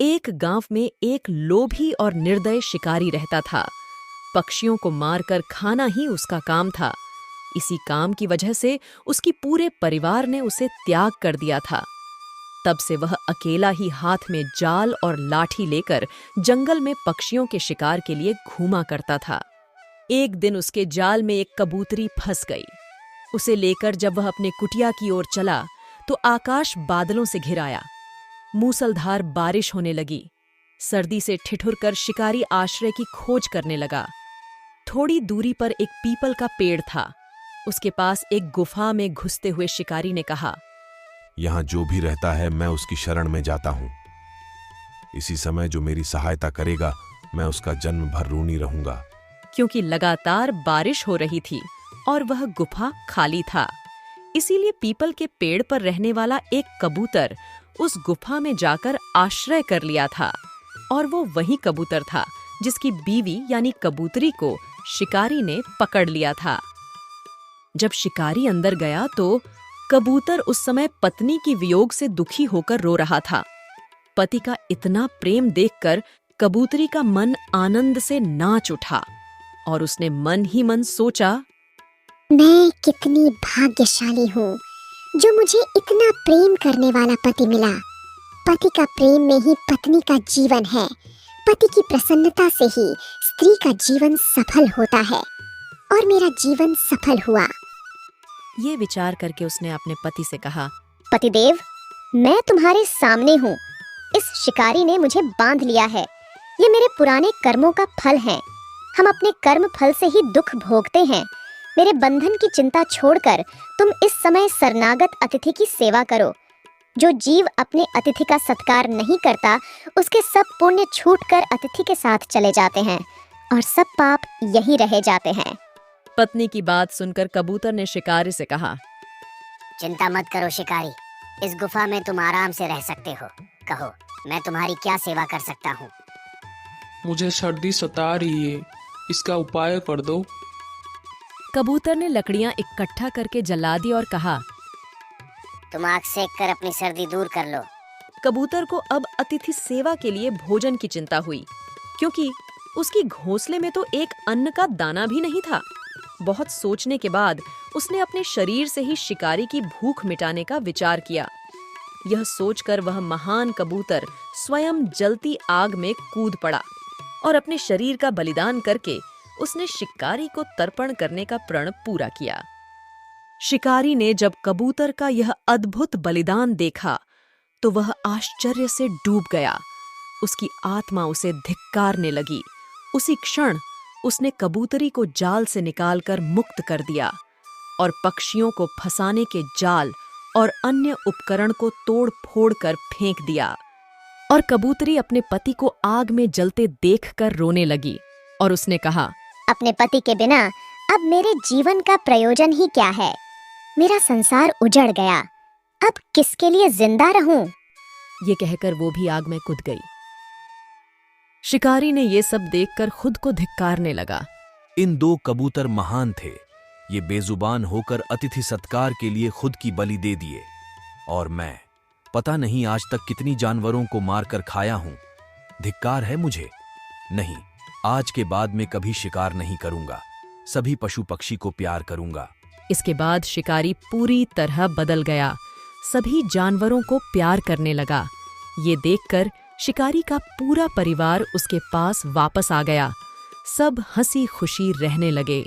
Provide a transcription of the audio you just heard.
एक गांव में एक लोभी और निर्दय शिकारी रहता था। पक्षियों को मारकर खाना ही उसका काम था। इसी काम की वजह से उसकी पूरे परिवार ने उसे त्याग कर दिया था। तब से वह अकेला ही हाथ में जाल और लाठी लेकर जंगल में पक्षियों के शिकार के लिए घूमा करता था। एक दिन उसके जाल में एक कबूतरी फंस गई। उसे लेकर जब वह अपने कुटिया की ओर चला तो आकाश बादलों से घिर आया। मूसलधार बारिश होने लगी। सर्दी से ठिठुरकर शिकारी आश्रय की खोज करने लगा। थोड़ी दूरी पर एक पीपल का पेड़ था। उसके पास एक गुफा में घुसते हुए शिकारी ने कहा, यहाँ जो भी रहता है मैं उसकी शरण में जाता हूँ। इसी समय जो मेरी सहायता करेगा मैं उसका जन्म भर ऋणी रहूंगा। क्योंकि लगातार बारिश हो रही थी और वह गुफा खाली था, इसीलिए पीपल के पेड़ पर रहने वाला एक कबूतर उस गुफा में जाकर आश्रय कर लिया था। और वो वही कबूतर था जिसकी बीवी यानी कबूतरी को शिकारी ने पकड़ लिया था। जब शिकारी अंदर गया तो कबूतर उस समय पत्नी की वियोग से दुखी होकर रो रहा था। पति का इतना प्रेम देखकर कबूतरी का मन आनंद से नाच उठा और उसने मन ही मन सोचा, मैं कितनी भाग्यशाली हूँ जो मुझे इतना प्रेम करने वाला पति मिला। पति का प्रेम में ही पत्नी का जीवन है। पति की प्रसन्नता से ही स्त्री का जीवन सफल होता है और मेरा जीवन सफल हुआ। ये विचार करके उसने अपने पति से कहा, पतिदेव, मैं तुम्हारे सामने हूँ। इस शिकारी ने मुझे बांध लिया है। ये मेरे पुराने कर्मों का फल है। हम अपने कर्म फल से ही दुख भोगते हैं। मेरे बंधन की चिंता छोड़कर तुम इस समय शरणागत अतिथि की सेवा करो। जो जीव अपने अतिथि का सत्कार नहीं करता उसके सब पुण्य छूटकर अतिथि के साथ चले जाते हैं और सब पाप यहीं रह जाते हैं। पत्नी की बात सुनकर कबूतर ने शिकारी से कहा, चिंता मत करो शिकारी, इस गुफा में तुम आराम से रह सकते हो। कहो, मैं तुम्हारी क्या सेवा कर सकता हूँ? मुझे सर्दी सता रही है, इसका उपाय कर दो। कबूतर ने लकड़ियां इकट्ठा करके जला दी और कहा, तुम आग सेक कर अपनी सर्दी दूर कर लो। कबूतर को अब अतिथि सेवा के लिए भोजन की चिंता हुई, क्योंकि उसकी घोंसले में तो एक अन्न का दाना भी नहीं था। बहुत सोचने के बाद उसने अपने शरीर से ही शिकारी की भूख मिटाने का विचार किया। यह सोचकर वह महान कबूतर स्वयं जलती आग में कूद पड़ा और अपने शरीर का बलिदान करके उसने शिकारी को तर्पण करने का प्रण पूरा किया। शिकारी ने जब कबूतर का यह अद्भुत बलिदान देखा तो वह आश्चर्य से डूब गया। उसकी आत्मा उसे धिक्कारने लगी। उसी क्षण उसने कबूतरी को जाल से निकालकर मुक्त कर दिया और पक्षियों को फंसाने के जाल और अन्य उपकरण को तोड़ फोड़ कर फेंक दिया। और कबूतरी अपने पति को आग में जलते देखकर रोने लगी और उसने कहा, अपने पति के बिना अब मेरे जीवन का प्रयोजन ही क्या है? मेरा संसार उजड़ गया। अब किसके लिए जिंदा रहूं? ये कहकर वो भी आग में कूद गई। शिकारी ने ये सब देखकर खुद को धिक्कारने लगा। इन दो कबूतर महान थे। ये बेजुबान होकर अतिथि सत्कार के लिए खुद की बलि दे दिए और मैं पता नहीं आज तक कितनी जानवरों को मारकर खाया हूं। धिक्कार है मुझे। नहीं, आज के बाद मैं कभी शिकार नहीं करूंगा। सभी पशु पक्षी को प्यार करूंगा। इसके बाद शिकारी पूरी तरह बदल गया। सभी जानवरों को प्यार करने लगा। ये देखकर शिकारी का पूरा परिवार उसके पास वापस आ गया। सब हंसी खुशी रहने लगे।